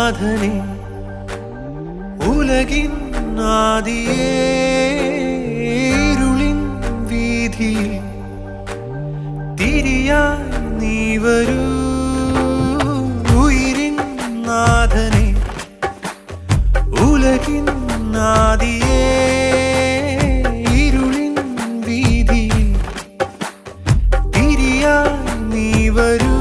നാഥനെ ഉലകിൻ ആദിയേ ഇരുളിൻ വീതിയിൽ തിരിയായി നീ വരൂ ഉയിരിൻ നാഥനെ ഉലകിൻ ആദിയേ ഇരുളിൻ വീതിയിൽ തിരിയായി നീ വരൂ